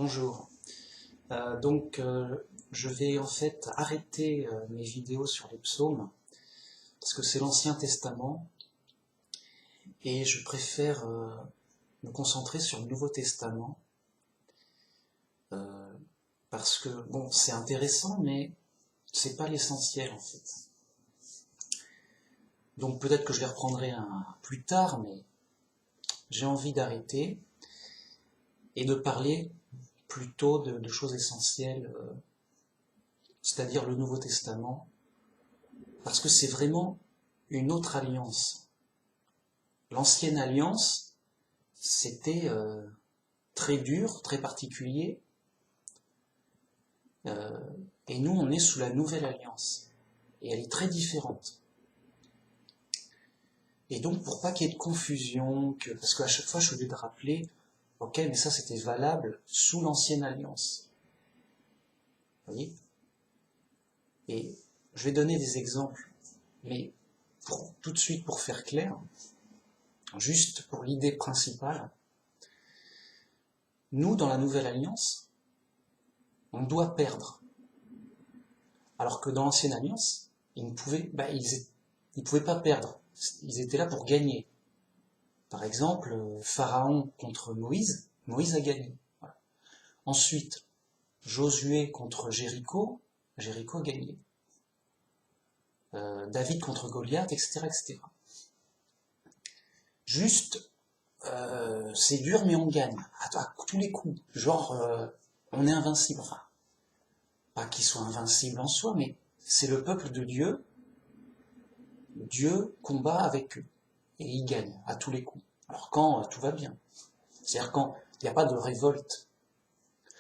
Bonjour. Je vais en fait arrêter mes vidéos sur les psaumes parce que c'est l'Ancien Testament et je préfère me concentrer sur le Nouveau Testament euh, parce que bon, c'est intéressant mais c'est pas l'essentiel en fait. Donc peut-être que je les reprendrai plus tard, mais j'ai envie d'arrêter et de parler plutôt de choses essentielles, c'est-à-dire le Nouveau Testament, parce que c'est vraiment une autre alliance. L'ancienne alliance, c'était très dur, très particulier, et nous on est sous la nouvelle alliance, et elle est très différente. Et donc pour pas qu'il y ait de confusion, parce qu'à chaque fois je suis obligé de rappeler, ok, mais ça c'était valable sous l'ancienne alliance. Vous voyez? Et je vais donner des exemples, mais tout de suite pour faire clair, juste pour l'idée principale, nous dans la nouvelle alliance, on doit perdre. Alors que dans l'ancienne alliance, ils ne pouvaient pas perdre. Ils étaient là pour gagner. Par exemple, Pharaon contre Moïse, Moïse a gagné. Voilà. Ensuite, Josué contre Jéricho, Jéricho a gagné. David contre Goliath, etc., etc. Juste, c'est dur, mais on gagne. À tous les coups. Genre, on est invincible. Enfin, pas qu'ils soient invincibles en soi, mais c'est le peuple de Dieu. Dieu combat avec eux. Et il gagne à tous les coups. Alors quand tout va bien. C'est-à-dire quand il n'y a pas de révolte.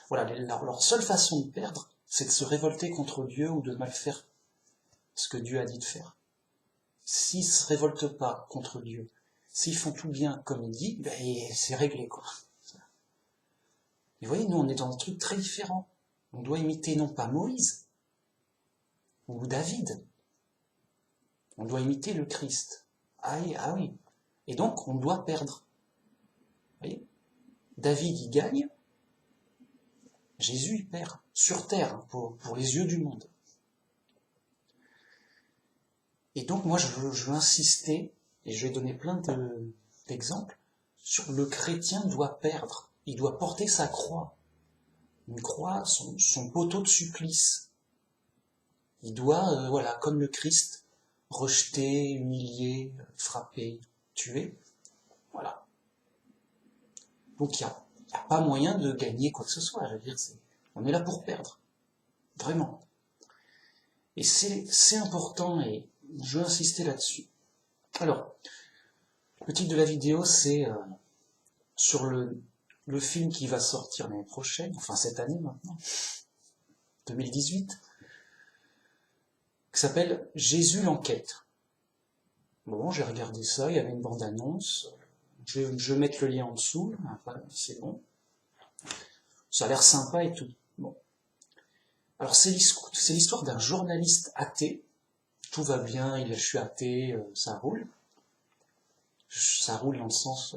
Voilà, leur seule façon de perdre, c'est de se révolter contre Dieu ou de mal faire ce que Dieu a dit de faire. S'ils ne se révoltent pas contre Dieu, s'ils font tout bien comme il dit, ben, c'est réglé, quoi. Et vous voyez, nous on est dans un truc très différent. On doit imiter non pas Moïse ou David, on doit imiter le Christ. Ah oui. Et donc on doit perdre. Vous voyez, David il gagne, Jésus il perd, sur terre, pour les yeux du monde. Et donc moi je veux insister, et je vais donner plein d'exemples, sur le chrétien doit perdre, il doit porter sa croix. Une croix, son poteau de supplice. Il doit, voilà, comme le Christ, rejeter, humilier, frapper, tuer. Voilà. Donc il n'y a pas moyen de gagner quoi que ce soit. Je veux dire, on est là pour perdre. Vraiment. Et c'est important et je veux insister là-dessus. Alors, le titre de la vidéo, c'est sur le film qui va sortir l'année prochaine, enfin cette année maintenant, 2018, qui s'appelle Jésus l'enquête. Bon, j'ai regardé ça, il y avait une bande-annonce, je vais mettre le lien en dessous, c'est bon. Ça a l'air sympa et tout. Bon. Alors c'est l'histoire d'un journaliste athée, tout va bien, je suis athée, ça roule. Ça roule dans le sens...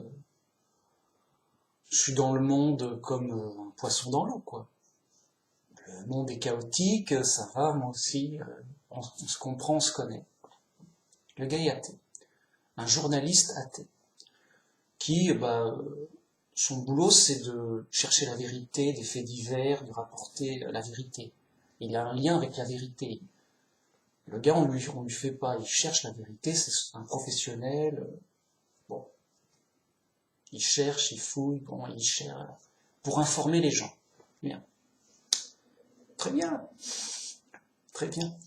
je suis dans le monde comme un poisson dans l'eau, quoi. Le monde est chaotique, ça va, moi aussi, on se comprend, on se connaît. Le gars est athée. Un journaliste athée. Qui, son boulot, c'est de chercher la vérité, des faits divers, de rapporter la vérité. Il a un lien avec la vérité. Le gars, on lui fait pas, il cherche la vérité, c'est un professionnel, bon. Il cherche, il fouille, bon, il cherche, pour informer les gens. Bien. Très bien. Très bien.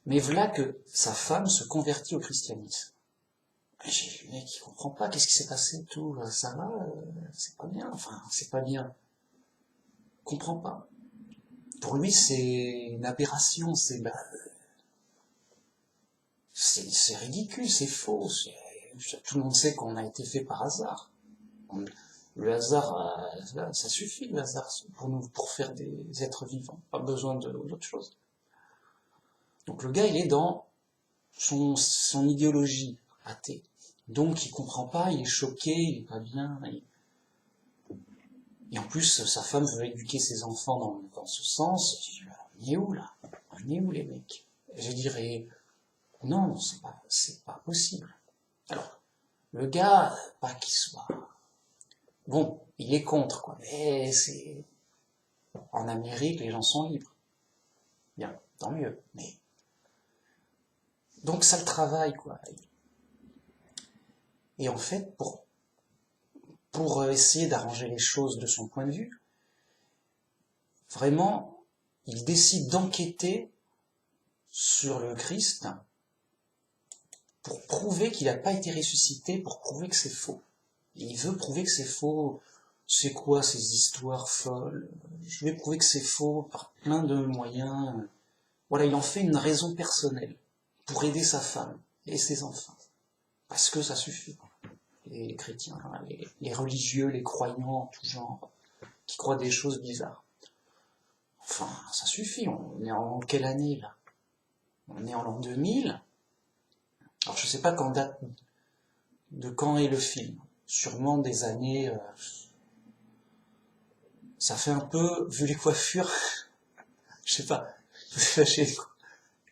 Mais voilà que sa femme se convertit au christianisme. J'ai vu le mec qui comprend pas, qu'est-ce qui s'est passé, tout, ça va, c'est pas bien, enfin, c'est pas bien. Comprend pas. Pour lui, c'est une aberration, c'est ridicule, c'est faux, tout le monde sait qu'on a été fait par hasard. Le hasard, ça suffit, le hasard, pour faire des êtres vivants, pas besoin d'autre chose. Donc le gars, il est dans son idéologie athée. Donc il comprend pas, il est choqué, il est pas bien. Et en plus, sa femme veut éduquer ses enfants dans ce sens. Je dis, on est où là? On est où les mecs? Je dirais, non, c'est pas possible. Alors, le gars, pas qu'il soit... Bon, il est contre, quoi. Mais c'est... En Amérique, les gens sont libres. Bien, tant mieux. Mais... Donc ça le travaille, quoi. Et en fait, pour essayer d'arranger les choses de son point de vue, vraiment, il décide d'enquêter sur le Christ pour prouver qu'il n'a pas été ressuscité, pour prouver que c'est faux. Et il veut prouver que c'est faux. C'est quoi ces histoires folles? Je vais prouver que c'est faux par plein de moyens. Voilà, il en fait une raison personnelle pour aider sa femme et ses enfants. Parce que ça suffit. Les chrétiens, les religieux, les croyants en tout genre, qui croient des choses bizarres. Enfin, ça suffit. On est en quelle année, là? On est en l'an 2000. Alors, je sais pas de quand est le film. Sûrement des années... ça fait un peu, vu les coiffures, je sais pas,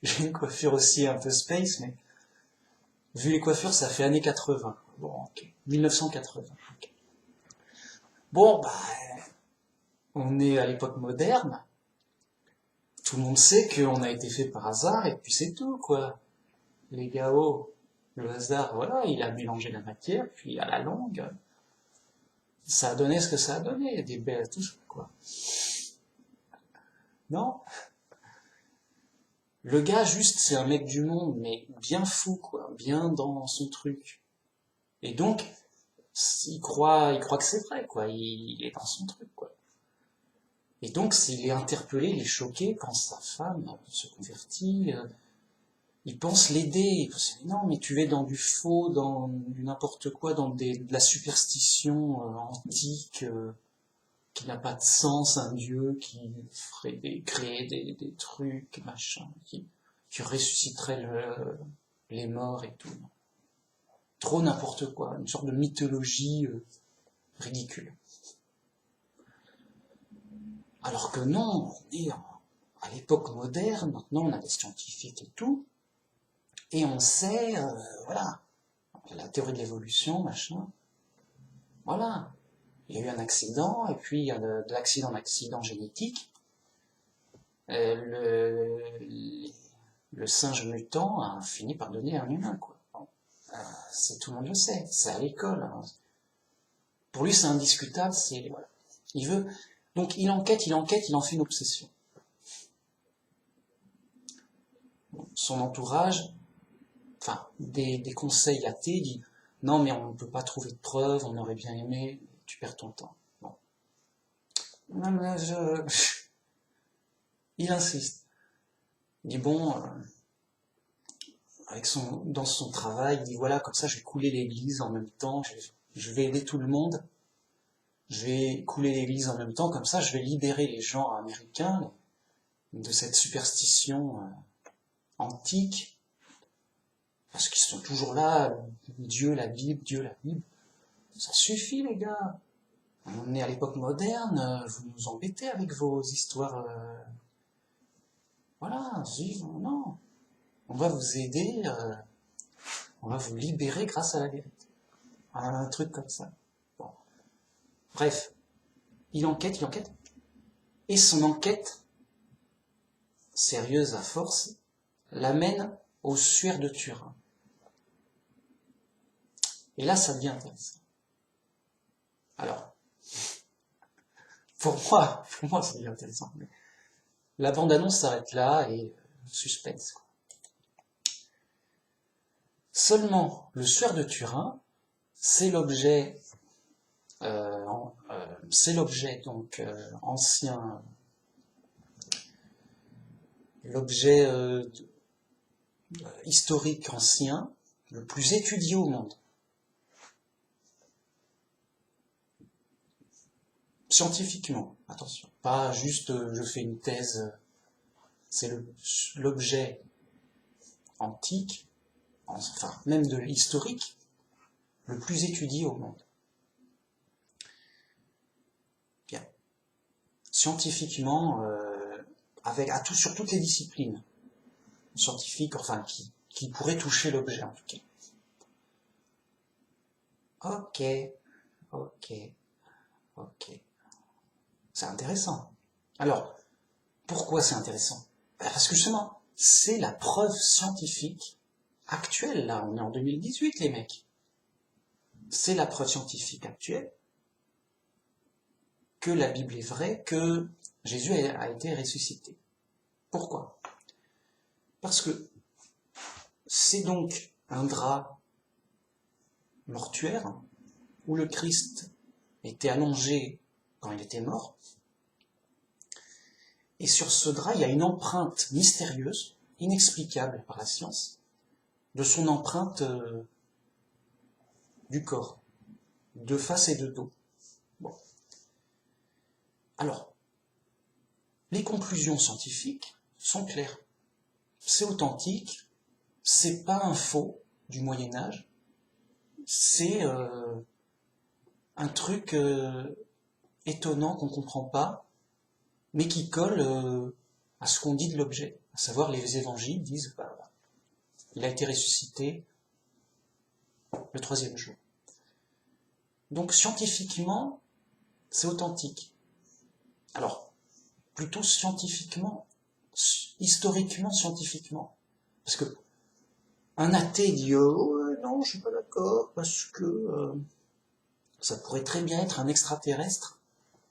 j'ai une coiffure aussi un peu space, mais vu les coiffures, ça fait années 80. Bon, ok. 1980. Okay. Bon, bah, on est à l'époque moderne. Tout le monde sait qu'on a été fait par hasard, et puis c'est tout, quoi. Les gars, oh, le hasard, voilà, il a mélangé la matière, puis à la longue, ça a donné ce que ça a donné, des belles touches, quoi. Non? Le gars, juste, c'est un mec du monde, mais bien fou, quoi, bien dans son truc. Et donc, il croit que c'est vrai, quoi, il est dans son truc, quoi. Et donc, s'il est interpellé, il est choqué quand sa femme se convertit, il pense l'aider, il pense, non, mais tu es dans du faux, dans du n'importe quoi, dans de la superstition antique, qui n'a pas de sens, un dieu qui ferait créer des trucs, machin, qui ressusciterait les morts et tout. Trop n'importe quoi, une sorte de mythologie ridicule. Alors que non, on est à l'époque moderne, maintenant on a des scientifiques et tout, et on sait, voilà, la théorie de l'évolution, machin, voilà. Il y a eu un accident, et puis il y a de l'accident d'accident génétique. Le singe mutant a fini par donner un humain, quoi. Bon, tout le monde le sait, c'est à l'école. Hein. Pour lui, c'est indiscutable, voilà. Il veut, donc il enquête, il en fait une obsession. Son entourage, enfin, des conseils athées, dit non, mais on ne peut pas trouver de preuves, on aurait bien aimé, tu perds ton temps. Bon. Non, mais il insiste. Il dit bon, dans son travail, il dit voilà, comme ça je vais couler l'église en même temps, je vais aider tout le monde, je vais couler l'église en même temps, comme ça je vais libérer les gens américains de cette superstition antique, parce qu'ils sont toujours là, Dieu, la Bible, ça suffit les gars, on est à l'époque moderne, vous nous embêtez avec vos histoires, voilà, non, on va vous aider, on va vous libérer grâce à la vérité. Un truc comme ça. Bon. Bref, il enquête, et son enquête, sérieuse à force, l'amène au suaire de Turin. Et là, ça devient intéressant. Alors, pour moi, ça devient intéressant. Mais la bande-annonce s'arrête là, et suspense, quoi. Seulement, le suaire de Turin, c'est l'objet donc ancien, l'objet historique ancien le plus étudié au monde. Scientifiquement, attention, pas juste je fais une thèse, c'est l'objet antique, enfin même de l'historique, le plus étudié au monde. Bien, scientifiquement, sur toutes les disciplines scientifiques, enfin, qui pourraient toucher l'objet, en tout cas. Ok, ok, ok. C'est intéressant. Alors, pourquoi c'est intéressant? Parce que justement, c'est la preuve scientifique actuelle, là, on est en 2018, les mecs. C'est la preuve scientifique actuelle que la Bible est vraie, que Jésus a été ressuscité. Pourquoi? Parce que c'est donc un drap mortuaire où le Christ était allongé quand il était mort. Et sur ce drap, il y a une empreinte mystérieuse, inexplicable par la science, de son empreinte du corps, de face et de dos. Bon. Alors, les conclusions scientifiques sont claires. C'est authentique, c'est pas un faux du Moyen-Âge, c'est un truc étonnant qu'on comprend pas, mais qui colle à ce qu'on dit de l'objet. À savoir, les évangiles disent, bah, il a été ressuscité le 3e jour. Donc, scientifiquement, c'est authentique. Alors, plutôt scientifiquement, historiquement, scientifiquement. Parce que un athée dit oh, non, je suis pas d'accord, parce que ça pourrait très bien être un extraterrestre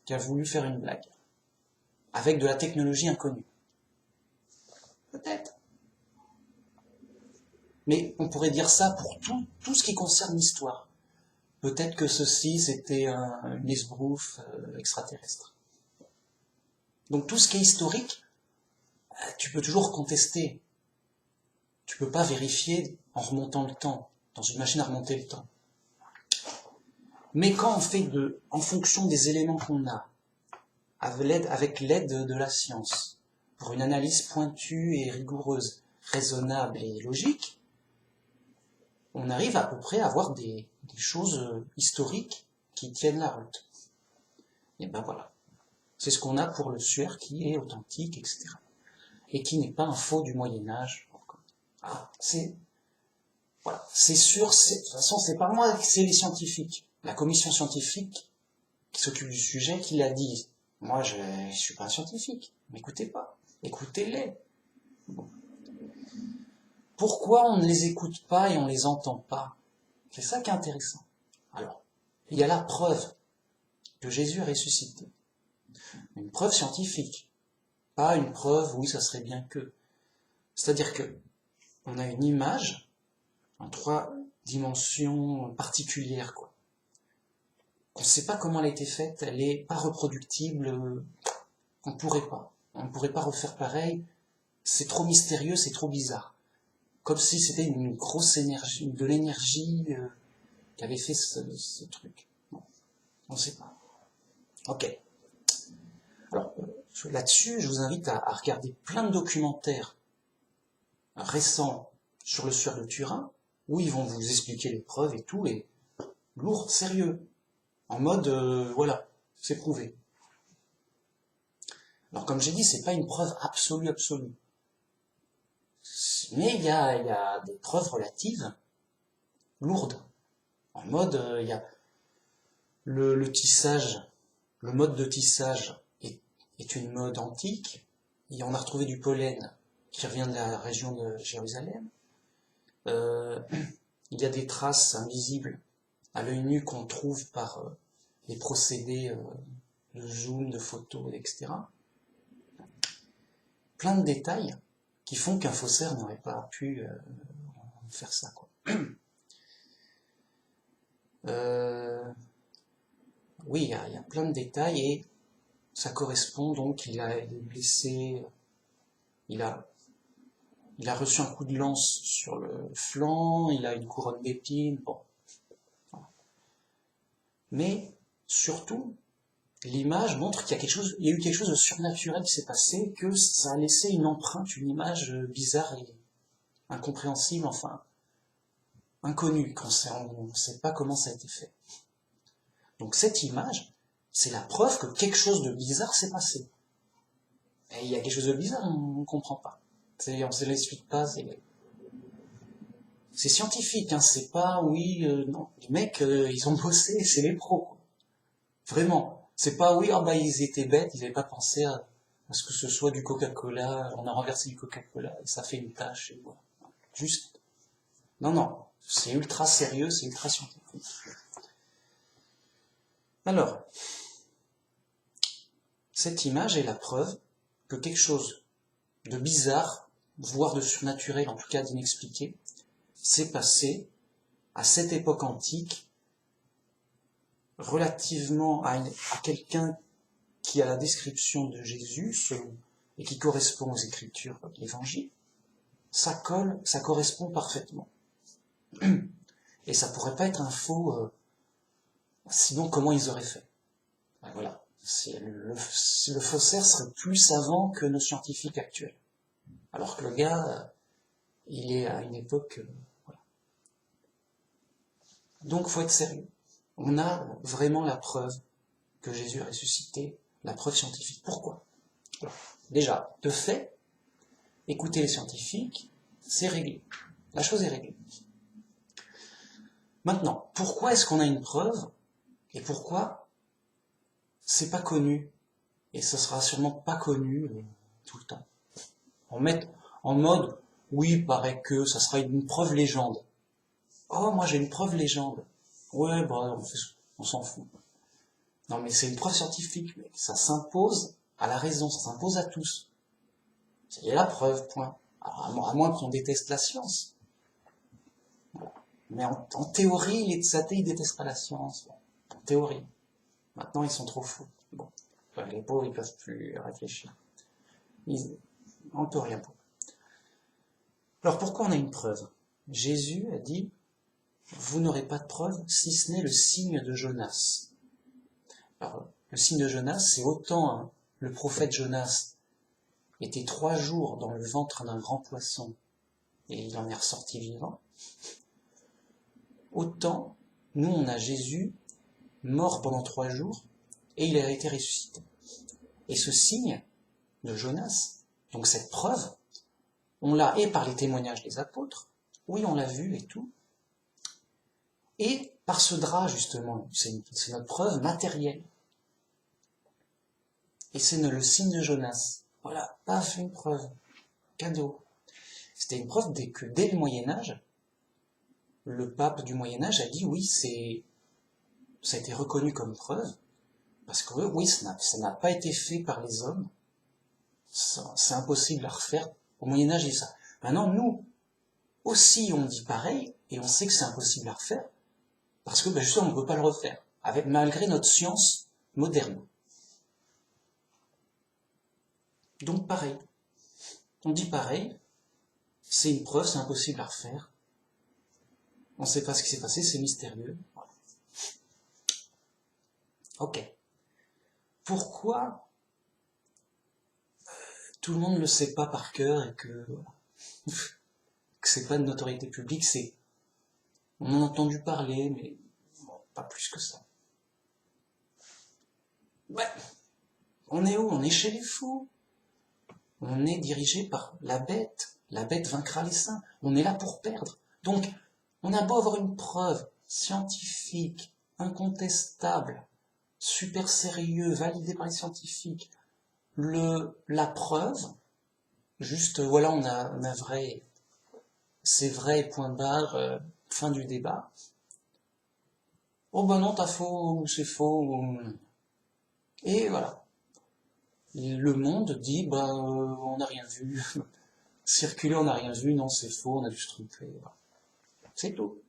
qui a voulu faire une blague, avec de la technologie inconnue. Peut-être. Mais on pourrait dire ça pour tout ce qui concerne l'histoire. Peut-être que ceci, c'était une esbrouffe extraterrestre. Donc tout ce qui est historique, tu peux toujours contester. Tu peux pas vérifier en remontant le temps, dans une machine à remonter le temps. Mais quand on fait en fonction des éléments qu'on a, avec l'aide de la science, pour une analyse pointue et rigoureuse, raisonnable et logique, on arrive à peu près à avoir des choses historiques qui tiennent la route. Et ben voilà. C'est ce qu'on a pour le suaire qui est authentique, etc. Et qui n'est pas un faux du Moyen-Âge. Ah, voilà, c'est sûr, de toute façon, c'est pas moi, c'est les scientifiques. La commission scientifique qui s'occupe du sujet qui l'a dit. Moi, je suis pas un scientifique. M'écoutez pas. Écoutez-les. Bon. Pourquoi on ne les écoute pas et on les entend pas? C'est ça qui est intéressant. Alors, il y a la preuve que Jésus est ressuscité. Une preuve scientifique. Pas une preuve, oui, ça serait bien que. C'est-à-dire que on a une image en 3 dimensions particulières, quoi. On ne sait pas comment elle a été faite, elle n'est pas reproductible, on ne pourrait pas. On ne pourrait pas refaire pareil, c'est trop mystérieux, c'est trop bizarre. Comme si c'était une grosse énergie, de l'énergie qui avait fait ce truc. Bon, on ne sait pas. Ok. Alors, là-dessus, je vous invite à regarder plein de documentaires récents sur le suaire de Turin, où ils vont vous expliquer les preuves et tout, et lourd, sérieux. En mode, voilà, c'est prouvé. Alors comme j'ai dit, c'est pas une preuve absolue. Mais il y a des preuves relatives, lourdes. En mode, il y a le tissage, le mode de tissage est une mode antique. Et on a retrouvé du pollen qui revient de la région de Jérusalem. Il y a des traces invisibles à l'œil nu qu'on trouve par les procédés de zoom, de photos, etc. Plein de détails qui font qu'un faussaire n'aurait pas pu faire ça, quoi. Oui, il y a plein de détails et ça correspond donc, il est blessé, il a reçu un coup de lance sur le flanc, il a une couronne d'épines, bon. Mais surtout, l'image montre qu'il y a eu quelque chose de surnaturel qui s'est passé, que ça a laissé une empreinte, une image bizarre et incompréhensible, enfin, inconnue, on ne sait pas comment ça a été fait. Donc cette image, c'est la preuve que quelque chose de bizarre s'est passé. Et il y a quelque chose de bizarre, on ne comprend pas. On ne se l'explique pas, c'est scientifique, hein, c'est pas, oui, non, les mecs, ils ont bossé, c'est les pros, quoi. Vraiment. C'est pas, oui, ah bah ils étaient bêtes, ils n'avaient pas pensé à ce que ce soit du Coca-Cola, on a renversé du Coca-Cola, et ça fait une tache, et voilà. Juste. Non, non, c'est ultra sérieux, c'est ultra scientifique. Alors, cette image est la preuve que quelque chose de bizarre, voire de surnaturel, en tout cas d'inexpliqué, s'est passé à cette époque antique, relativement à quelqu'un qui a la description de Jésus, et qui correspond aux Écritures de l'Évangile. Ça colle, ça correspond parfaitement. Et ça pourrait pas être un faux, sinon comment ils auraient fait? Ben voilà. Le faussaire serait plus savant que nos scientifiques actuels. Alors que le gars, il est à une époque... voilà. Donc faut être sérieux. On a vraiment la preuve que Jésus a ressuscité, la preuve scientifique. Pourquoi? Alors, déjà, de fait, écouter les scientifiques, c'est réglé. La chose est réglée. Maintenant, pourquoi est-ce qu'on a une preuve et pourquoi c'est pas connu? Et ce sera sûrement pas connu tout le temps. On met en mode, oui, il paraît que ça sera une preuve légende. Oh, moi j'ai une preuve légende. Ouais, bah, on s'en fout. Non, mais c'est une preuve scientifique, mec. Ça s'impose à la raison, ça s'impose à tous. C'est la preuve, point. Alors, à moins qu'on déteste la science. Voilà. Mais en théorie, les athées, ils détestent pas la science. Bon, en théorie. Maintenant, ils sont trop fous. Bon. Enfin, les pauvres, ils peuvent plus réfléchir. On peut rien pour. Alors, pourquoi on a une preuve? Jésus a dit, vous n'aurez pas de preuve si ce n'est le signe de Jonas. Alors, le signe de Jonas, c'est autant hein, le prophète Jonas était 3 jours dans le ventre d'un grand poisson et il en est ressorti vivant. Autant, nous, on a Jésus mort pendant 3 jours et il a été ressuscité. Et ce signe de Jonas, donc cette preuve, on l'a et par les témoignages des apôtres, oui, on l'a vu et tout, et par ce drap, justement, c'est notre preuve matérielle. Et c'est le signe de Jonas. Voilà, paf, une preuve. Cadeau. C'était une preuve que dès le Moyen-Âge, le pape du Moyen-Âge a dit oui, ça a été reconnu comme preuve, parce que oui, ça n'a pas été fait par les hommes, c'est impossible à refaire. Au Moyen-Âge, il dit ça. Maintenant, nous, aussi, on dit pareil, et on sait que c'est impossible à refaire, parce que justement, on ne peut pas le refaire, malgré notre science moderne. Donc pareil, on dit pareil, c'est une preuve, c'est impossible à refaire, on ne sait pas ce qui s'est passé, c'est mystérieux. Voilà. Ok. Pourquoi tout le monde ne le sait pas par cœur et que c'est pas de notoriété publique, on en a entendu parler, mais bon, pas plus que ça. Ouais. On est où? On est chez les fous. On est dirigé par la bête. La bête vaincra les saints. On est là pour perdre. Donc, on a beau avoir une preuve scientifique, incontestable, super sérieux, validée par les scientifiques. La preuve, juste, voilà, on a vrai, c'est vrai, point barre, fin du débat. Oh ben non, t'as faux, ou c'est faux, et voilà. Le monde dit, on n'a rien vu. Circuler, on n'a rien vu, non, c'est faux, on a dû se tromper. Voilà. C'est tout.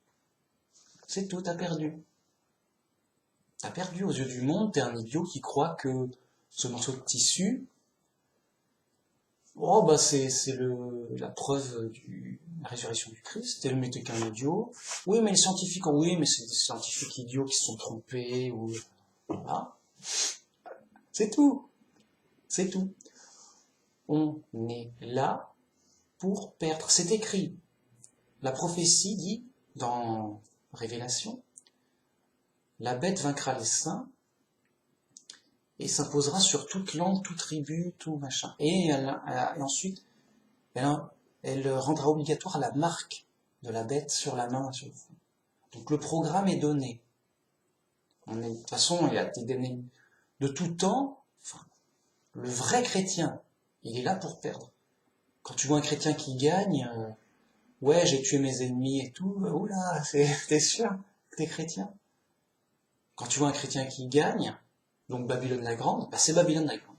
C'est tout, t'as perdu. T'as perdu aux yeux du monde, t'es un idiot qui croit que ce morceau de tissu, oh c'est la preuve de la résurrection du Christ, tel mais t'es qu'un idiot. Oui, mais les scientifiques, oui, mais c'est des scientifiques idiots qui se sont trompés, ou voilà. C'est tout. C'est tout. On est là pour perdre. C'est écrit. La prophétie dit, dans Révélation, la bête vaincra les saints et s'imposera sur toute langue, toute tribu, tout machin. Et ensuite, elle rendra obligatoire la marque de la bête sur la main, sur le front. Donc le programme est donné. De toute façon, il a été donné de tout temps. Enfin, le vrai chrétien, il est là pour perdre. Quand tu vois un chrétien qui gagne, ouais, j'ai tué mes ennemis et tout, oula, t'es sûr que t'es chrétien? Quand tu vois un chrétien qui gagne, donc Babylone la Grande, bah c'est Babylone la Grande.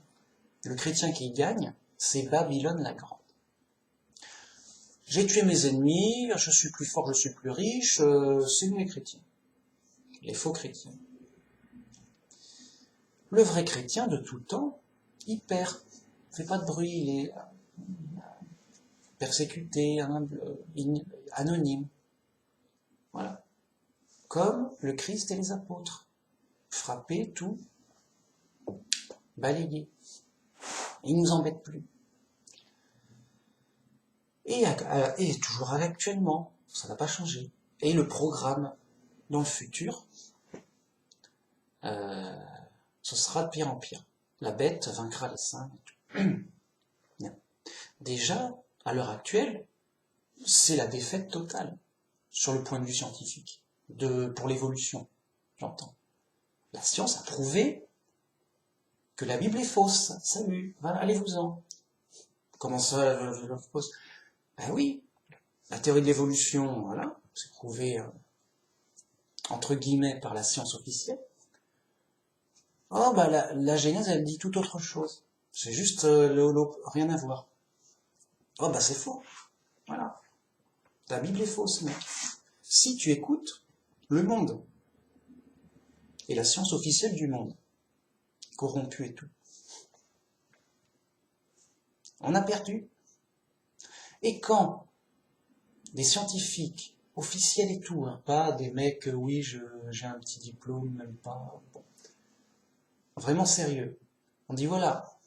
Le chrétien qui gagne, c'est Babylone la Grande. J'ai tué mes ennemis, je suis plus fort, je suis plus riche, c'est nous les chrétiens. Les faux chrétiens. Le vrai chrétien, de tout temps, il perd. Il fait pas de bruit, il est persécuté, humble, anonyme. Voilà. Comme le Christ et les apôtres. Frappé, tout, balayé. Il nous embête plus. Et toujours actuellement, ça n'a pas changé. Et le programme dans le futur, ce sera de pire en pire. La bête vaincra les saints. Déjà, à l'heure actuelle, c'est la défaite totale sur le point de vue scientifique, pour l'évolution, j'entends. La science a prouvé que la Bible est fausse. Salut, allez-vous-en. Comment ça, la Bible est fausse? Ben oui, la théorie de l'évolution, voilà, c'est prouvé entre guillemets par la science officielle. Oh, bah la Genèse, elle dit tout autre chose. C'est juste rien à voir. Oh, bah c'est faux. Voilà. La Bible est fausse, mec. Si tu écoutes le monde et la science officielle du monde, corrompue et tout, on a perdu. Et quand des scientifiques officiels et tout, hein, pas des mecs, oui, j'ai un petit diplôme, même pas, bon, vraiment sérieux, on dit voilà,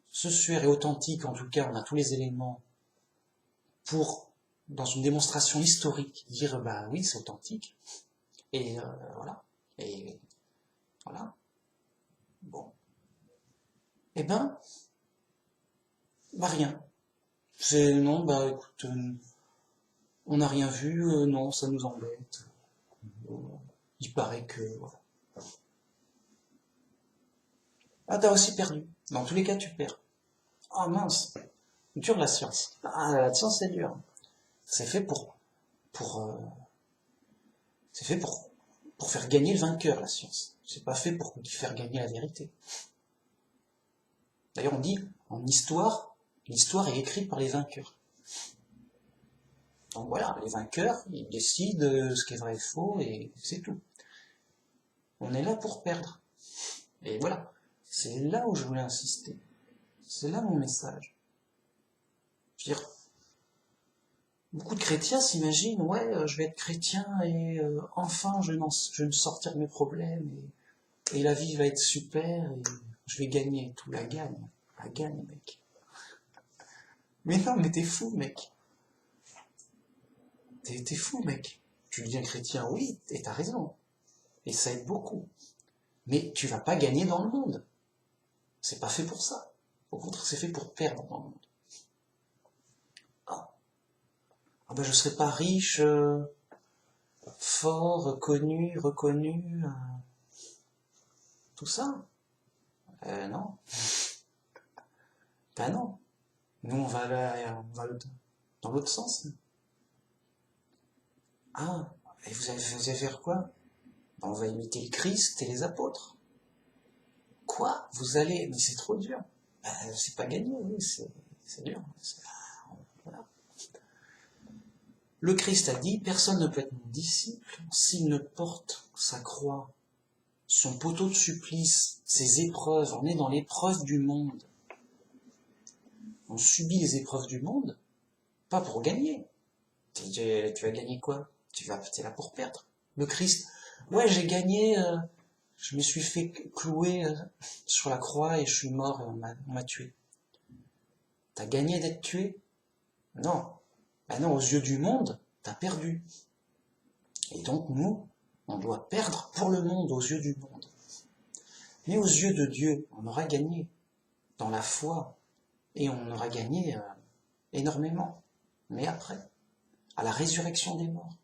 ce suaire est authentique, en tout cas, on a tous les éléments pour, dans une démonstration historique, dire bah oui, c'est authentique, et voilà, et voilà, bon, et ben, bah rien. C'est non, bah écoute, on n'a rien vu, non, ça nous embête. Il paraît que voilà. Ah, t'as aussi perdu. Dans tous les cas, tu perds. Ah mince, dur la science. Ah, la science c'est dur. C'est fait pour, euh, c'est fait pour faire gagner le vainqueur, la science. C'est pas fait pour faire gagner la vérité. D'ailleurs, on dit en histoire, l'histoire est écrite par les vainqueurs. Donc voilà, les vainqueurs, ils décident ce qui est vrai et faux, et c'est tout. On est là pour perdre. Et voilà, c'est là où je voulais insister. C'est là mon message. Je veux dire, beaucoup de chrétiens s'imaginent, ouais, je vais être chrétien et enfin je vais me sortir de mes problèmes et la vie va être super et je vais gagner tout. La gagne, mec. Mais non, mais t'es fou, mec. T'es fou, mec. Tu deviens chrétien, oui, et t'as raison. Et ça aide beaucoup. Mais tu vas pas gagner dans le monde. C'est pas fait pour ça. Au contraire, c'est fait pour perdre dans le monde. Ah ben je serai pas riche, fort, connu, reconnu, tout ça. Non. Ben non. Nous on va dans l'autre sens. Ah, et vous allez faire quoi? Ben, on va imiter le Christ et les apôtres. Quoi? Vous allez... Mais c'est trop dur. Ben, c'est pas gagné, oui, c'est dur. Voilà. Le Christ a dit, personne ne peut être mon disciple s'il ne porte sa croix, son poteau de supplice, ses épreuves. On est dans l'épreuve du monde. On subit les épreuves du monde, pas pour gagner. Tu vas gagner quoi? T'es là pour perdre. Le Christ, ouais, j'ai gagné, je me suis fait clouer sur la croix et je suis mort et on m'a tué. T'as gagné d'être tué? Non. Ben non, aux yeux du monde, t'as perdu. Et donc nous, on doit perdre pour le monde, aux yeux du monde. Mais aux yeux de Dieu, on aura gagné dans la foi, et on aura gagné énormément. Mais après, à la résurrection des morts.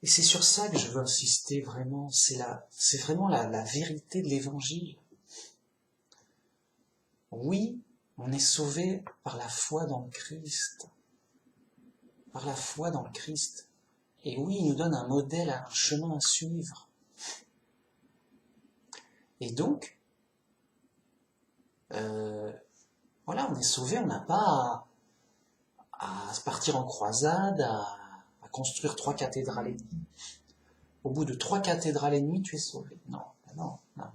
Et c'est sur ça que je veux insister vraiment, c'est vraiment la vérité de l'évangile. Oui, on est sauvé par la foi dans le Christ. Par la foi dans le Christ. Et oui, il nous donne un modèle, un chemin à suivre. Et donc, voilà, on est sauvé, on n'a pas à partir en croisade, à construire 3 cathédrales et demie. Au bout de 3 cathédrales et demie, tu es sauvé. Non, non, non,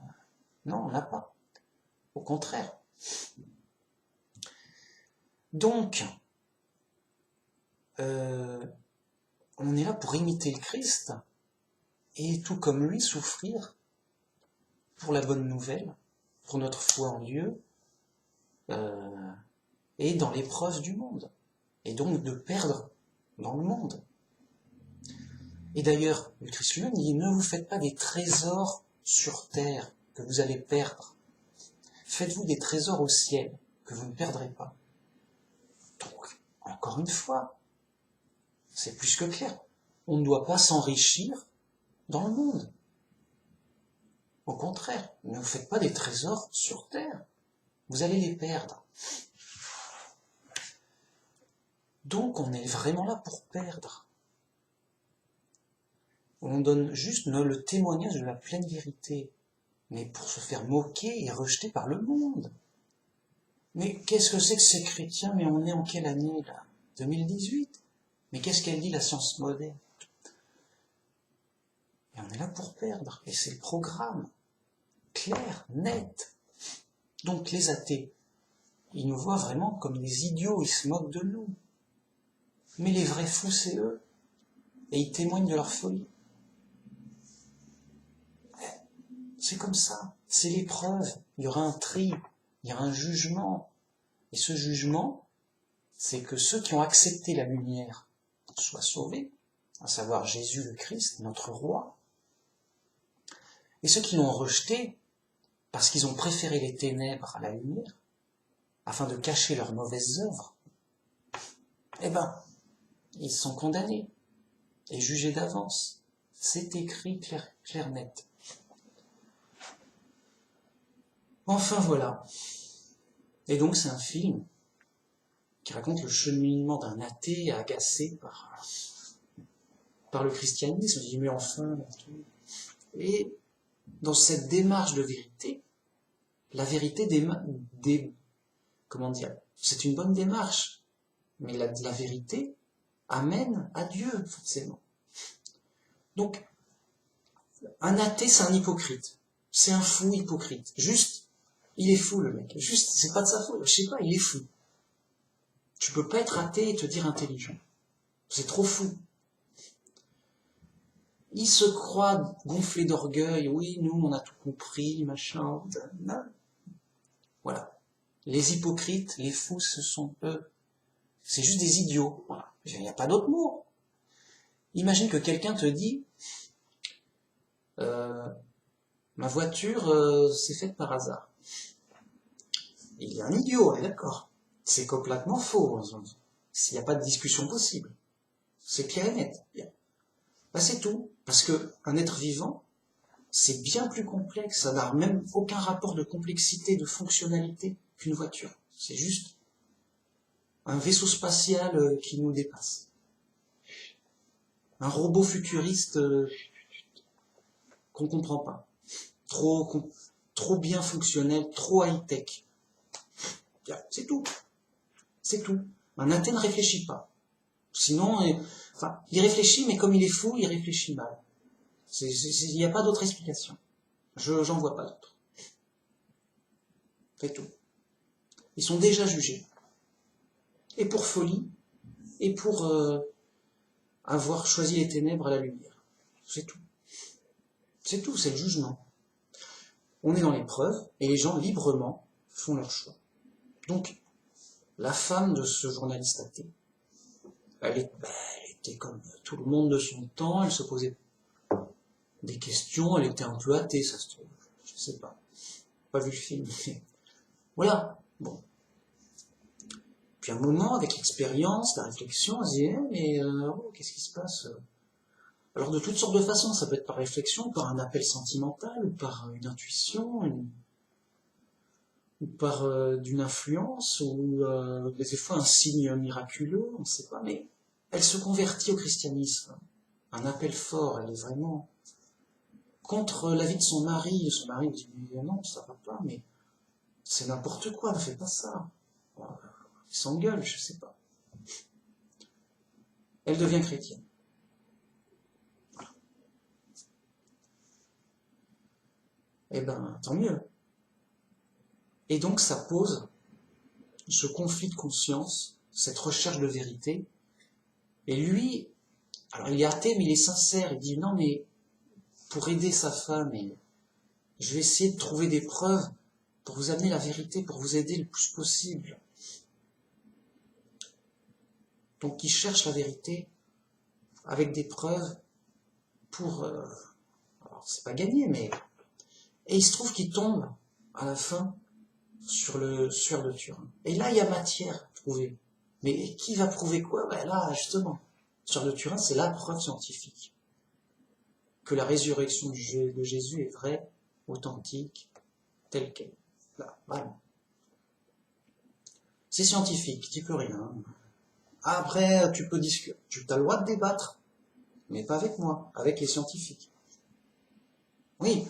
non, on n'a pas. Au contraire. Donc, on est là pour imiter le Christ et tout comme lui souffrir pour la bonne nouvelle, pour notre foi en Dieu et dans l'épreuve du monde. Et donc de perdre dans le monde. Et d'ailleurs, le Christ lui-même dit, ne vous faites pas des trésors sur terre que vous allez perdre. Faites-vous des trésors au ciel que vous ne perdrez pas. Donc, encore une fois, c'est plus que clair. On ne doit pas s'enrichir dans le monde. Au contraire, ne vous faites pas des trésors sur terre. Vous allez les perdre. Donc, on est vraiment là pour perdre. On donne juste le témoignage de la pleine vérité, mais pour se faire moquer et rejeter par le monde. Mais qu'est-ce que c'est que ces chrétiens? Mais on est en quelle année là? 2018? Mais qu'est-ce qu'elle dit la science moderne? Et on est là pour perdre, et c'est le programme, clair, net. Donc les athées, ils nous voient vraiment comme des idiots, ils se moquent de nous. Mais les vrais fous, c'est eux, et ils témoignent de leur folie. C'est comme ça, c'est l'épreuve, il y aura un tri, il y aura un jugement. Et ce jugement, c'est que ceux qui ont accepté la lumière soient sauvés, à savoir Jésus le Christ, notre roi. Et ceux qui l'ont rejeté, parce qu'ils ont préféré les ténèbres à la lumière, afin de cacher leurs mauvaises œuvres, eh ben, ils sont condamnés et jugés d'avance. C'est écrit clair net. Enfin voilà. Et donc c'est un film qui raconte le cheminement d'un athée agacé par le christianisme. Il dit mais enfin, et dans cette démarche de vérité, la vérité comment dire, c'est une bonne démarche, mais la vérité amène à Dieu forcément. Donc un athée, c'est un hypocrite, c'est un fou hypocrite. Juste, il est fou le mec. Juste, c'est pas de sa faute. Je sais pas, il est fou. Tu peux pas être athée et te dire intelligent. C'est trop fou. Il se croit gonflé d'orgueil. Oui, nous, on a tout compris, machin. Non. Voilà. Les hypocrites, les fous, ce sont eux. C'est juste des idiots. Voilà. Il n'y a pas d'autre mot. Imagine que quelqu'un te dit ma voiture, c'est faite par hasard. Il est un idiot, d'accord. C'est complètement faux. Il n'y a pas de discussion possible. C'est clair et net. Bah, c'est tout. Parce que un être vivant, c'est bien plus complexe. Ça n'a même aucun rapport de complexité, de fonctionnalité qu'une voiture. C'est juste un vaisseau spatial qui nous dépasse. Un robot futuriste qu'on comprend pas. Trop bien fonctionnel, trop high-tech. C'est tout. C'est tout. Un athée ne réfléchit pas. Sinon, il réfléchit, mais comme il est fou, il réfléchit mal. Il n'y a pas d'autre explication. J'en vois pas d'autre. C'est tout. Ils sont déjà jugés. Et pour folie, et pour avoir choisi les ténèbres à la lumière. C'est tout. C'est tout, c'est le jugement. On est dans l'épreuve, et les gens librement font leur choix. Donc, la femme de ce journaliste athée, elle était comme tout le monde de son temps, elle se posait des questions, elle était un peu athée, ça se trouve. Je sais pas. Pas vu le film, mais voilà. Bon. Puis un moment, avec l'expérience, la réflexion, on se dit, qu'est-ce qui se passe? Alors de toutes sortes de façons, ça peut être par réflexion, par un appel sentimental, ou par une intuition, ou par d'une influence, ou des fois un signe miraculeux, on ne sait pas, mais elle se convertit au christianisme. Un appel fort, elle est vraiment contre l'avis de son mari. Son mari dit, non, ça va pas, mais c'est n'importe quoi, ne fais pas ça. Il s'engueule, je sais pas. Elle devient chrétienne. Eh ben, tant mieux. Et donc ça pose ce conflit de conscience, cette recherche de vérité. Et lui, alors il est athée, mais il est sincère. Il dit, non, mais pour aider sa femme, je vais essayer de trouver des preuves pour vous amener la vérité, pour vous aider le plus possible. Donc il cherche la vérité avec des preuves pour... alors c'est pas gagné, mais... Et il se trouve qu'il tombe, à la fin, sur le suaire de Turin. Et là, il y a matière à prouver. Mais qui va prouver quoi? Ben là, justement, suaire de Turin, c'est la preuve scientifique que la résurrection de Jésus est vraie, authentique, telle qu'elle. Là, vraiment. C'est scientifique, tu peux rien. Après, tu peux discuter. Tu as le droit de débattre, mais pas avec moi, avec les scientifiques. Oui,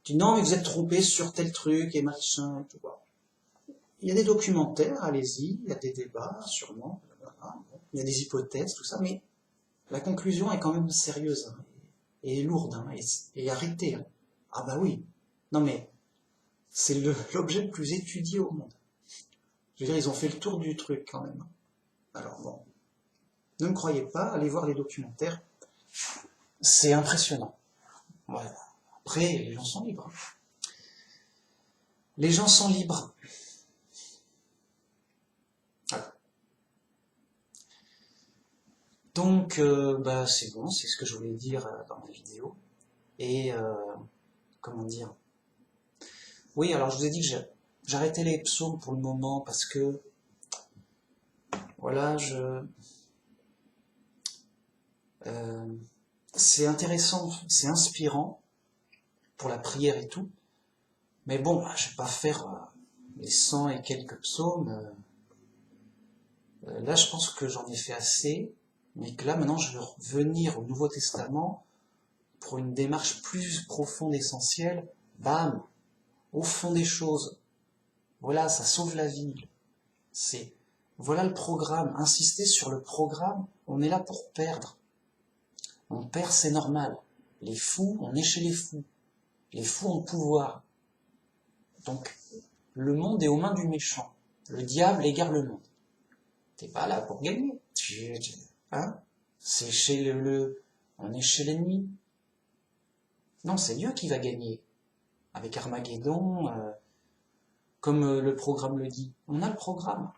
tu dis non, mais vous êtes trompé sur tel truc et machin, tu vois. Il y a des documentaires, allez-y, il y a des débats, sûrement, voilà. Il y a des hypothèses, tout ça, mais la conclusion est quand même sérieuse, hein, et lourde, hein, et arrêtée. Hein. Ah bah oui, non mais c'est l'objet le plus étudié au monde. Je veux dire, ils ont fait le tour du truc quand même. Alors bon, ne me croyez pas, allez voir les documentaires, c'est impressionnant. Voilà. Après, les gens sont libres. Les gens sont libres. Voilà. Donc, bah, c'est bon, c'est ce que je voulais dire dans ma vidéo. Et, comment dire? Oui, alors je vous ai dit que j'arrêtais les psaumes pour le moment parce que, voilà, c'est intéressant, c'est inspirant pour la prière et tout. Mais bon, je vais pas faire les 100 et quelques psaumes. Là, je pense que j'en ai fait assez, mais que là, maintenant, je veux revenir au Nouveau Testament pour une démarche plus profonde, essentielle. Bam, au fond des choses. Voilà, ça sauve la vie. Voilà le programme. Insister sur le programme, on est là pour perdre. On perd, c'est normal. Les fous, on est chez les fous. Les fous ont le pouvoir. Donc, le monde est aux mains du méchant. Le diable égare le monde. T'es pas là pour gagner. Hein? C'est chez on est chez l'ennemi. Non, c'est Dieu qui va gagner. Avec Armageddon, comme le programme le dit. On a le programme.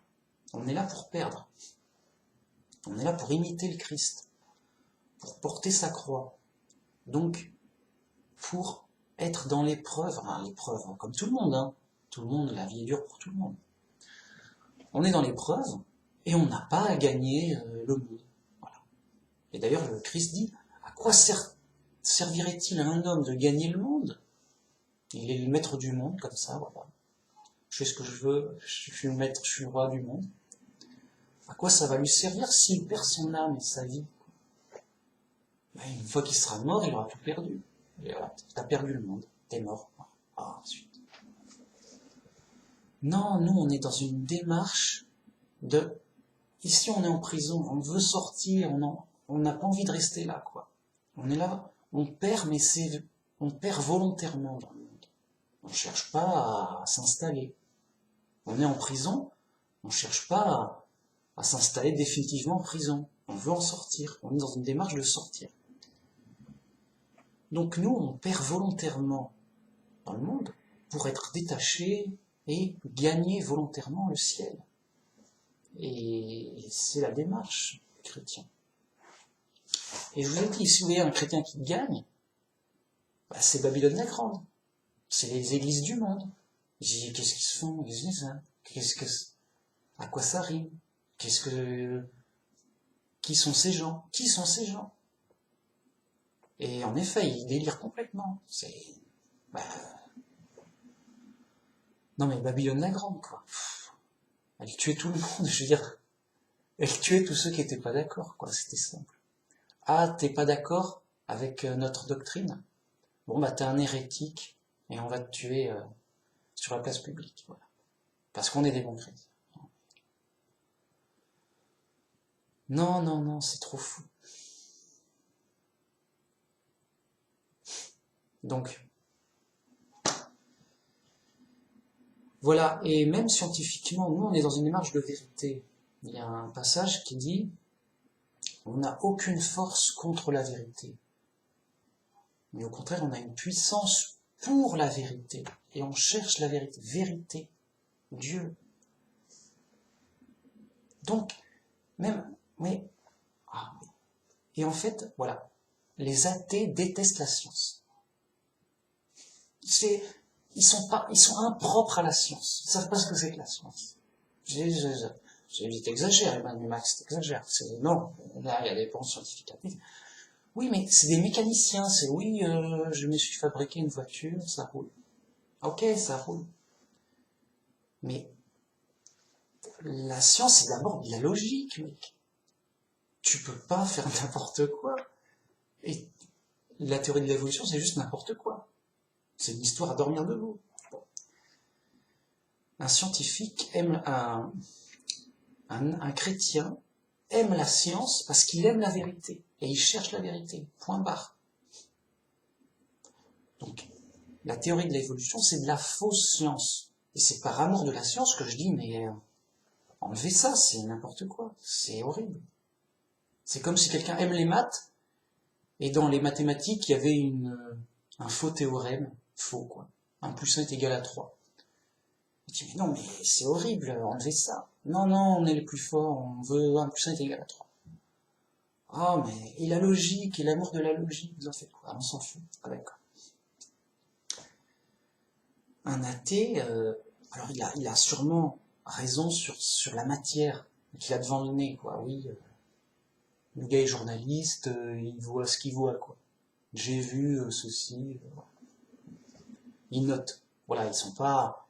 On est là pour perdre. On est là pour imiter le Christ. Pour porter sa croix. Donc, pour être dans l'épreuve, l'épreuve, comme tout le monde, hein. Tout le monde, la vie est dure pour tout le monde. On est dans l'épreuve, et on n'a pas à gagner le monde. Voilà. Et d'ailleurs, le Christ dit, à quoi servirait-il à un homme de gagner le monde? Il est le maître du monde, comme ça, voilà. Je fais ce que je veux, je suis le maître, je suis le roi du monde. À quoi ça va lui servir s'il perd son âme et sa vie? Ben, une fois qu'il sera mort, il aura tout perdu. Et voilà, t'as perdu le monde, t'es mort. Ah, ensuite. Non, nous, on est dans une démarche de... Ici, on est en prison, on veut sortir, on n'a pas envie de rester là, quoi. On est là, on perd, mais on perd volontairement dans le monde. On ne cherche pas à s'installer. On est en prison, on ne cherche pas à s'installer définitivement en prison. On veut en sortir, on est dans une démarche de sortir. Donc nous, on perd volontairement dans le monde pour être détaché et gagner volontairement le ciel. Et c'est la démarche chrétienne. Et je vous ai dit, si vous voyez un chrétien qui gagne, Bah, c'est Babylone la Grande. C'est les églises du monde. Qu'est-ce qu'ils se font? Ils disent, hein, à quoi ça rime? Qui sont ces gens? Qui sont ces gens? Et en effet, ils délirent complètement. Bah, non mais Babylone la Grande, quoi. Elle tuait tout le monde, je veux dire. Elle tuait tous ceux qui étaient pas d'accord, quoi. C'était simple. Ah, t'es pas d'accord avec notre doctrine? Bon, bah, t'es un hérétique, et on va te tuer sur la place publique, voilà. Parce qu'on est des bons chrétiens. Non, non, non, c'est trop fou. Donc, voilà, et même scientifiquement, nous, on est dans une démarche de vérité. Il y a un passage qui dit, on n'a aucune force contre la vérité. Mais au contraire, on a une puissance pour la vérité. Et on cherche la vérité. Vérité. Dieu. Donc, même, mais, et en fait, voilà, les athées détestent la science. Ils sont impropres à la science. Ils ne savent pas ce que c'est que la science. J'ai dit, t'exagères, Emmanuel Max, t'exagères. Non, là, il y a des réponses scientifiques. Oui, mais c'est des mécaniciens, oui, je me suis fabriqué une voiture, ça roule. Ok, ça roule. Mais la science, c'est d'abord de la logique, mec. Tu peux pas faire n'importe quoi. Et la théorie de l'évolution, c'est juste n'importe quoi. C'est une histoire à dormir debout. Bon. Un scientifique aime un chrétien aime la science parce qu'il aime la vérité. Et il cherche la vérité. Point barre. Donc, la théorie de l'évolution, c'est de la fausse science. Et c'est par amour de la science que je dis, mais enlevez ça, c'est n'importe quoi. C'est horrible. C'est comme si quelqu'un aime les maths, et dans les mathématiques, il y avait un faux théorème. Faux, quoi. 1 plus 1 est égal à 3. Je dis, mais non, mais c'est horrible, enlevez ça. Non, non, on est les plus forts, on veut 1 plus 1 est égal à 3. Ah, mais, et la logique, et l'amour de la logique, vous en faites quoi? On s'en fout. Ah, d'accord. Un athée, alors il a sûrement raison sur la matière qu'il a devant le nez, quoi. Oui, le gars est journaliste, il voit ce qu'il voit, quoi. J'ai vu ceci, voilà. Il note. Voilà, ils sont pas,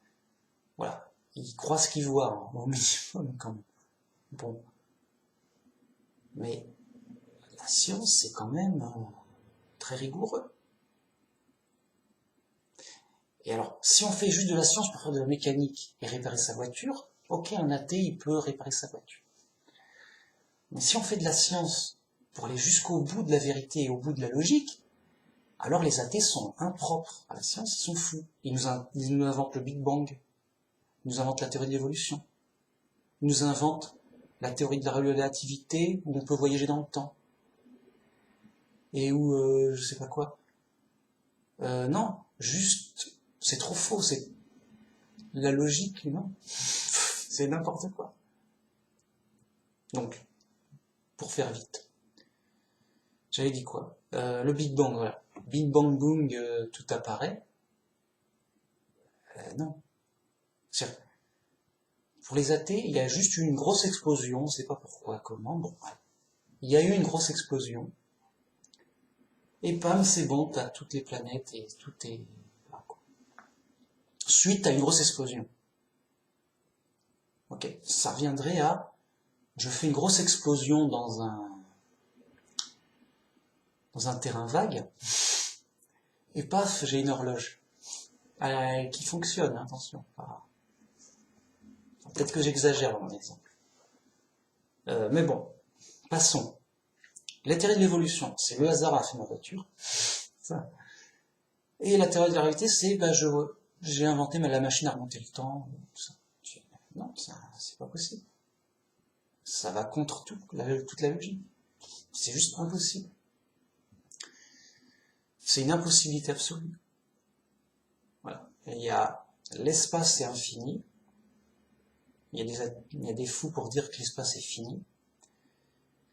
voilà, ils croient ce qu'ils voient, hein, au minimum quand même. Bon, mais la science c'est quand même très rigoureux. Et alors, si on fait juste de la science pour faire de la mécanique et réparer sa voiture, ok, un athée il peut réparer sa voiture. Mais si on fait de la science pour aller jusqu'au bout de la vérité et au bout de la logique, alors les athées sont impropres à la science, ils sont fous. Ils nous inventent le Big Bang, ils nous inventent la théorie de l'évolution, ils nous inventent la théorie de la relativité où on peut voyager dans le temps. Et où, je sais pas quoi. Non, juste, c'est trop faux, c'est la logique, non. C'est n'importe quoi. Donc, pour faire vite. J'avais dit quoi? Le Big Bang, voilà. Big Bang Boom, tout apparaît. Non. Pour les athées, il y a juste eu une grosse explosion, on ne sait pas pourquoi, comment, bon. Il y a eu une grosse explosion. Et pam, c'est bon, t'as toutes les planètes et tout est... Suite à une grosse explosion. Ok, ça reviendrait à... Je fais une grosse explosion dans un terrain vague, et paf, j'ai une horloge. Qui fonctionne, attention. Peut-être que j'exagère dans mon exemple. Mais bon, passons. La théorie de l'évolution, c'est le hasard a fait ma voiture. Ça. Et la théorie de la réalité, c'est j'ai inventé la machine à remonter le temps. Ça. Non, c'est pas possible. Ça va contre toute la logique. C'est juste impossible. C'est une impossibilité absolue. Voilà. Il y a l'espace est infini. Il y a des fous pour dire que l'espace est fini.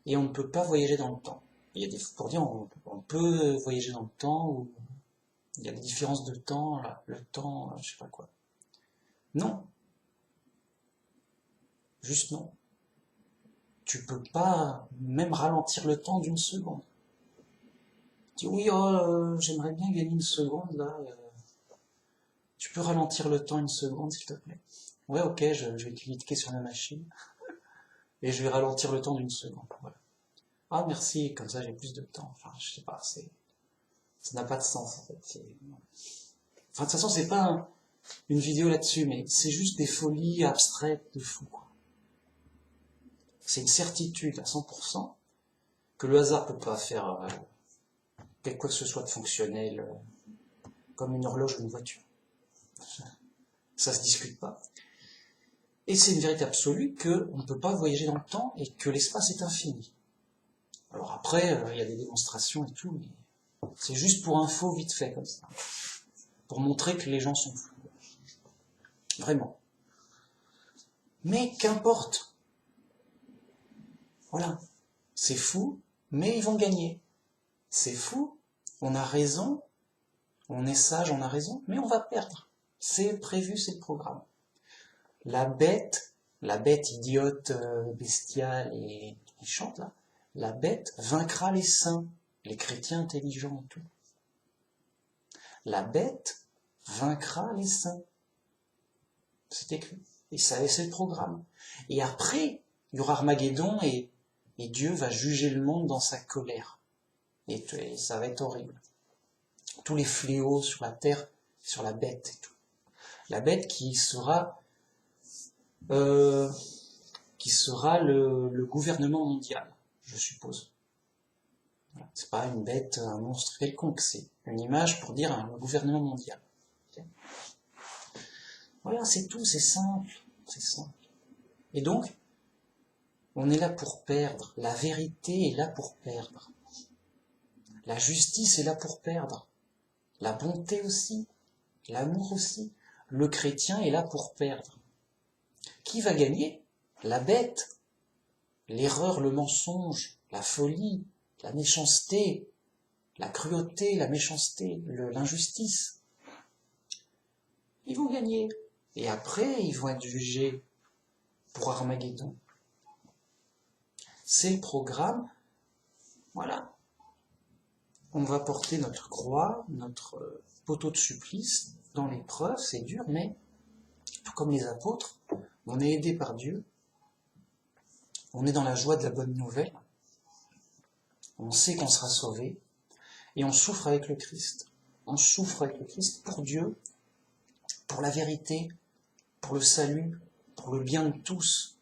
Et on ne peut pas voyager dans le temps. Il y a des fous pour dire on peut voyager dans le temps il y a des différences de temps, là, le temps, je sais pas quoi. Non. Juste non. Tu peux pas même ralentir le temps d'une seconde. Tu dis oui, oh, j'aimerais bien gagner une seconde là. Tu peux ralentir le temps une seconde s'il te plaît? Ouais, ok, je vais cliquer sur la machine et je vais ralentir le temps d'une seconde. Voilà. Ah merci, comme ça j'ai plus de temps. Enfin, je sais pas, ça n'a pas de sens en fait. Enfin, de toute façon, c'est pas une vidéo là-dessus, mais c'est juste des folies abstraites de fou, quoi. C'est une certitude à 100% que le hasard peut pas faire quelque quoi que ce soit de fonctionnel, comme une horloge ou une voiture. Ça se discute pas. Et c'est une vérité absolue qu'on ne peut pas voyager dans le temps et que l'espace est infini. Alors après, il y a des démonstrations et tout, mais c'est juste pour info vite fait comme ça. Pour montrer que les gens sont fous. Vraiment. Mais qu'importe. Voilà. C'est fou, mais ils vont gagner. C'est fou, on a raison, on est sage, on a raison, mais on va perdre. C'est prévu, c'est le programme. La bête idiote, bestiale et méchante, là, la bête vaincra les saints, les chrétiens intelligents et tout. La bête vaincra les saints. C'est écrit. Et ça, c'est le programme. Et après, il y aura Armageddon et Dieu va juger le monde dans sa colère. Et ça va être horrible. Tous les fléaux sur la terre, sur la bête et tout. La bête qui sera le gouvernement mondial, je suppose. Voilà. C'est pas une bête, un monstre quelconque, c'est une image pour dire un gouvernement mondial. Okay. Voilà, c'est tout, c'est simple, c'est simple. Et donc, on est là pour perdre. La vérité est là pour perdre. La justice est là pour perdre. La bonté aussi. L'amour aussi. Le chrétien est là pour perdre. Qui va gagner? La bête. L'erreur, le mensonge, la folie, la méchanceté, la cruauté, la méchanceté, l'injustice. Ils vont gagner. Et après, ils vont être jugés pour Armageddon. C'est le programme. Voilà. On va porter notre croix, notre poteau de supplice dans l'épreuve, c'est dur, mais tout comme les apôtres, on est aidé par Dieu, on est dans la joie de la bonne nouvelle, on sait qu'on sera sauvé, et on souffre avec le Christ. On souffre avec le Christ pour Dieu, pour la vérité, pour le salut, pour le bien de tous.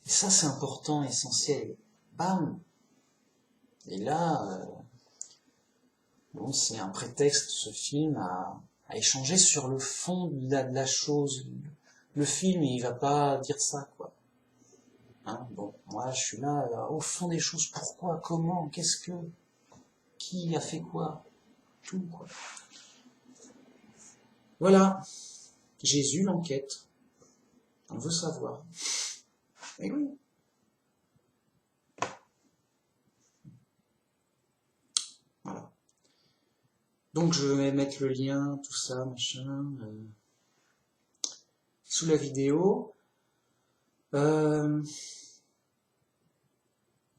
Et ça, c'est important, essentiel. Bam! Et là, bon, c'est un prétexte, ce film, à échanger sur le fond de la chose. Le film, il va pas dire ça, quoi. Hein, bon, moi, je suis là, au fond des choses. Pourquoi? Comment? Qu'est-ce que? Qui a fait quoi? Tout, quoi. Voilà. Jésus l'enquête. On veut savoir. Et oui. Voilà. Donc je vais mettre le lien, tout ça, machin, sous la vidéo.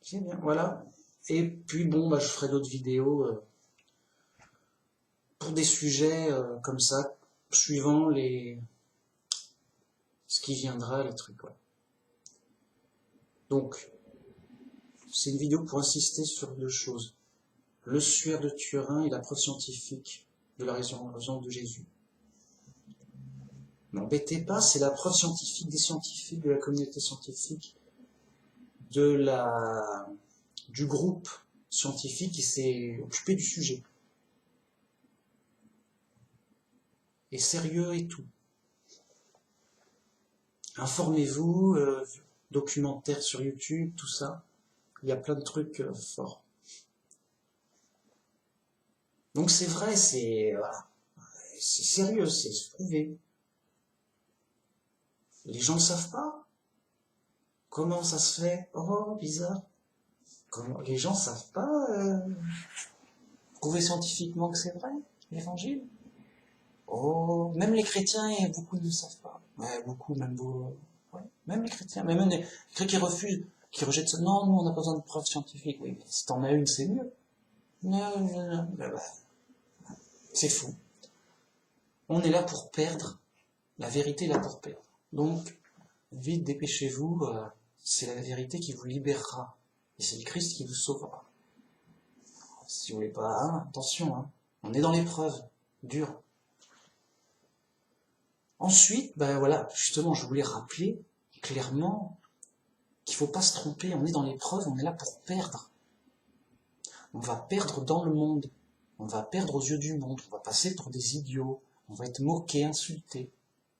C'est bien, voilà. Et puis bon, je ferai d'autres vidéos pour des sujets comme ça, suivant ce qui viendra, les trucs. Ouais. Donc, c'est une vidéo pour insister sur deux choses. Le suaire de Turin et la preuve scientifique de la résurrection de Jésus. N'embêtez pas, c'est la preuve scientifique des scientifiques, de la communauté scientifique, du groupe scientifique qui s'est occupé du sujet. Et sérieux et tout. Informez-vous, documentaires sur YouTube, tout ça. Il y a plein de trucs forts. Donc c'est vrai, c'est sérieux, c'est prouvé. Les gens ne savent pas. Comment ça se fait? Oh, bizarre. Comment, les gens savent pas prouver scientifiquement que c'est vrai, l'évangile? Oh, même les chrétiens, et beaucoup ne le savent pas. Ouais, beaucoup, même beaucoup. Ouais, même les chrétiens, même les chrétiens qui refusent, qui rejettent ça. Non, nous, on n'a pas besoin de preuves scientifiques. Oui, mais si t'en as une, c'est mieux. Non, non, non. C'est fou. On est là pour perdre. La vérité est là pour perdre. Donc, vite, dépêchez-vous. C'est la vérité qui vous libérera. Et c'est le Christ qui vous sauvera. Si vous voulez pas, hein, attention, hein. On est dans l'épreuve. Dure. Ensuite, ben voilà, justement, je voulais rappeler clairement qu'il faut pas se tromper, on est dans l'épreuve, on est là pour perdre. On va perdre dans le monde, on va perdre aux yeux du monde, on va passer pour des idiots, on va être moqué, insulté.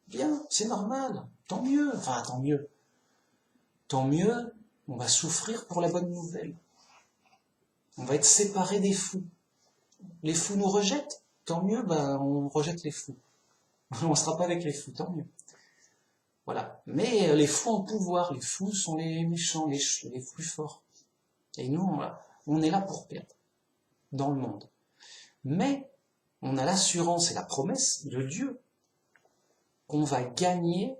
Bien, c'est normal, tant mieux, enfin tant mieux. Tant mieux, on va souffrir pour la bonne nouvelle. On va être séparé des fous. Les fous nous rejettent, tant mieux, ben on rejette les fous. On ne sera pas avec les fous, tant mieux. Voilà. Mais les fous ont le pouvoir, les fous sont les méchants, les plus forts. Et nous, on est là pour perdre dans le monde. Mais on a l'assurance et la promesse de Dieu qu'on va gagner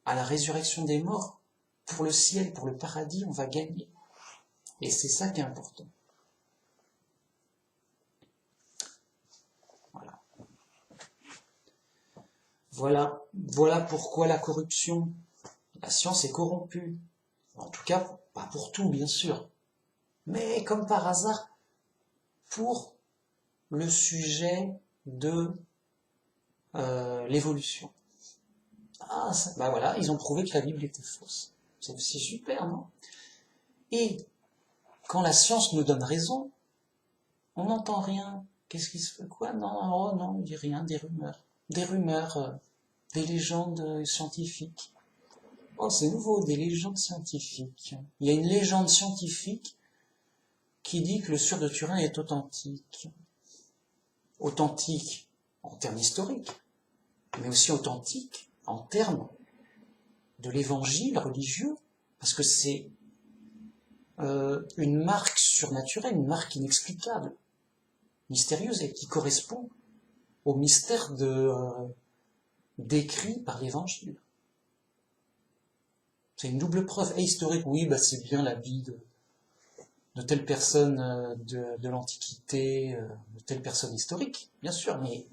à la résurrection des morts. Pour le ciel, pour le paradis, on va gagner. Et c'est ça qui est important. Voilà. Voilà pourquoi la corruption. La science est corrompue. En tout cas, pas pour tout, bien sûr. Mais comme par hasard, pour le sujet de l'évolution. Ah, bah voilà, ils ont prouvé que la Bible était fausse. C'est super, non? Et quand la science nous donne raison, on n'entend rien. Qu'est-ce qui se fait? Quoi? Non, oh non, on dit rien, des rumeurs. Des rumeurs, des légendes scientifiques. Oh, c'est nouveau, des légendes scientifiques. Il y a une légende scientifique qui dit que le suaire de Turin est authentique. Authentique en termes historiques, mais aussi authentique en termes de l'évangile religieux, parce que c'est une marque surnaturelle, une marque inexplicable, mystérieuse, et qui correspond au mystère décrit par l'évangile. C'est une double preuve. Et historique, oui, bah c'est bien la vie de telle personne de l'Antiquité, de telle personne historique, bien sûr, mais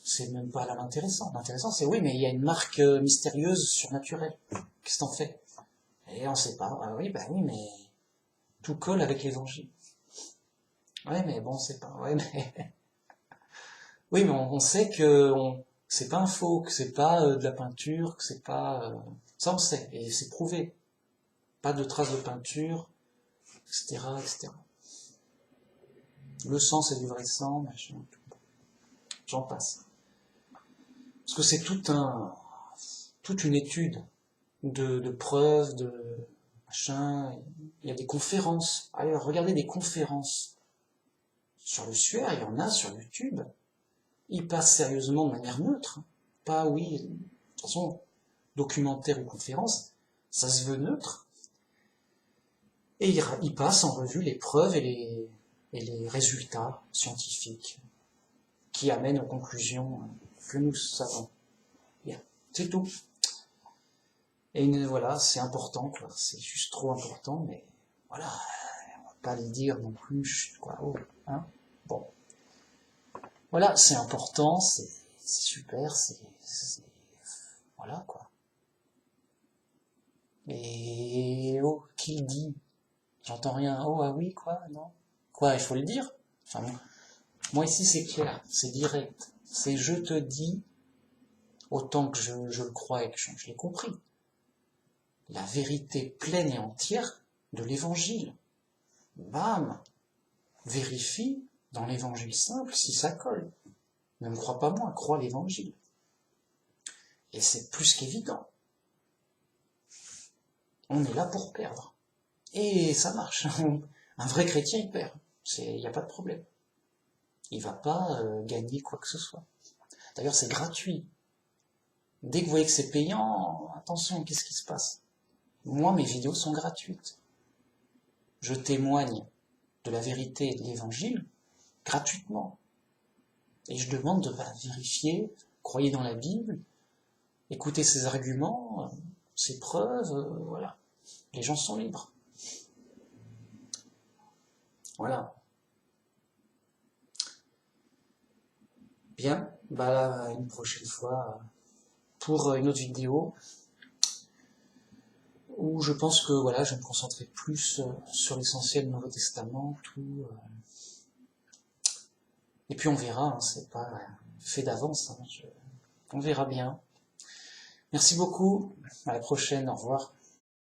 c'est même pas là l'intéressant. L'intéressant, c'est oui, mais il y a une marque mystérieuse, surnaturelle. Qu'est-ce que t'en fais? Et on sait pas. Ah oui, bah oui, mais tout colle avec l'évangile. Ouais, mais bon, c'est pas. Ouais, mais oui, mais on sait que c'est pas un faux, que c'est pas de la peinture, que c'est pas. Ça, on sait, et c'est prouvé. Pas de traces de peinture, etc., etc. Le sang, c'est du vrai sang, machin, tout. J'en passe. Parce que c'est toute une étude de preuves, de machin. Il y a des conférences. Allez, regardez des conférences sur le suaire, il y en a sur YouTube. Ils passent sérieusement de manière neutre. Pas, oui, de toute façon, documentaire ou conférence, ça se veut neutre. Et ils passent en revue les preuves et les résultats scientifiques qui amènent aux conclusions que nous savons. Bien, c'est tout. Et voilà, c'est important, quoi. C'est juste trop important, mais voilà, on va pas les dire non plus, quoi. Oh, hein. Bon, voilà, c'est important, c'est super, voilà, quoi. Et oh, qui le dit? J'entends rien. Oh, ah oui, quoi, non? Quoi, il faut le dire? Enfin, moi ici c'est clair, c'est direct. C'est je te dis, autant que je le crois et que je l'ai compris, la vérité pleine et entière de l'évangile. Bam! Vérifie dans l'évangile simple si ça colle. Ne me crois pas moi, crois l'évangile. Et c'est plus qu'évident. On est là pour perdre. Et ça marche. Un vrai chrétien, il perd. Il n'y a pas de problème. Il va pas gagner quoi que ce soit. D'ailleurs, c'est gratuit. Dès que vous voyez que c'est payant, attention, qu'est-ce qui se passe? Moi, mes vidéos sont gratuites. je témoigne de la vérité de l'Évangile gratuitement. Et je demande de vérifier, croyez dans la Bible, écoutez ses arguments, ses preuves, voilà. Les gens sont libres. Voilà. Bien, une prochaine fois pour une autre vidéo où je pense que voilà, je vais me concentrer plus sur l'essentiel du Nouveau Testament, tout. Et puis on verra, hein, c'est pas fait d'avance, hein, on verra bien. Merci beaucoup, à la prochaine, au revoir.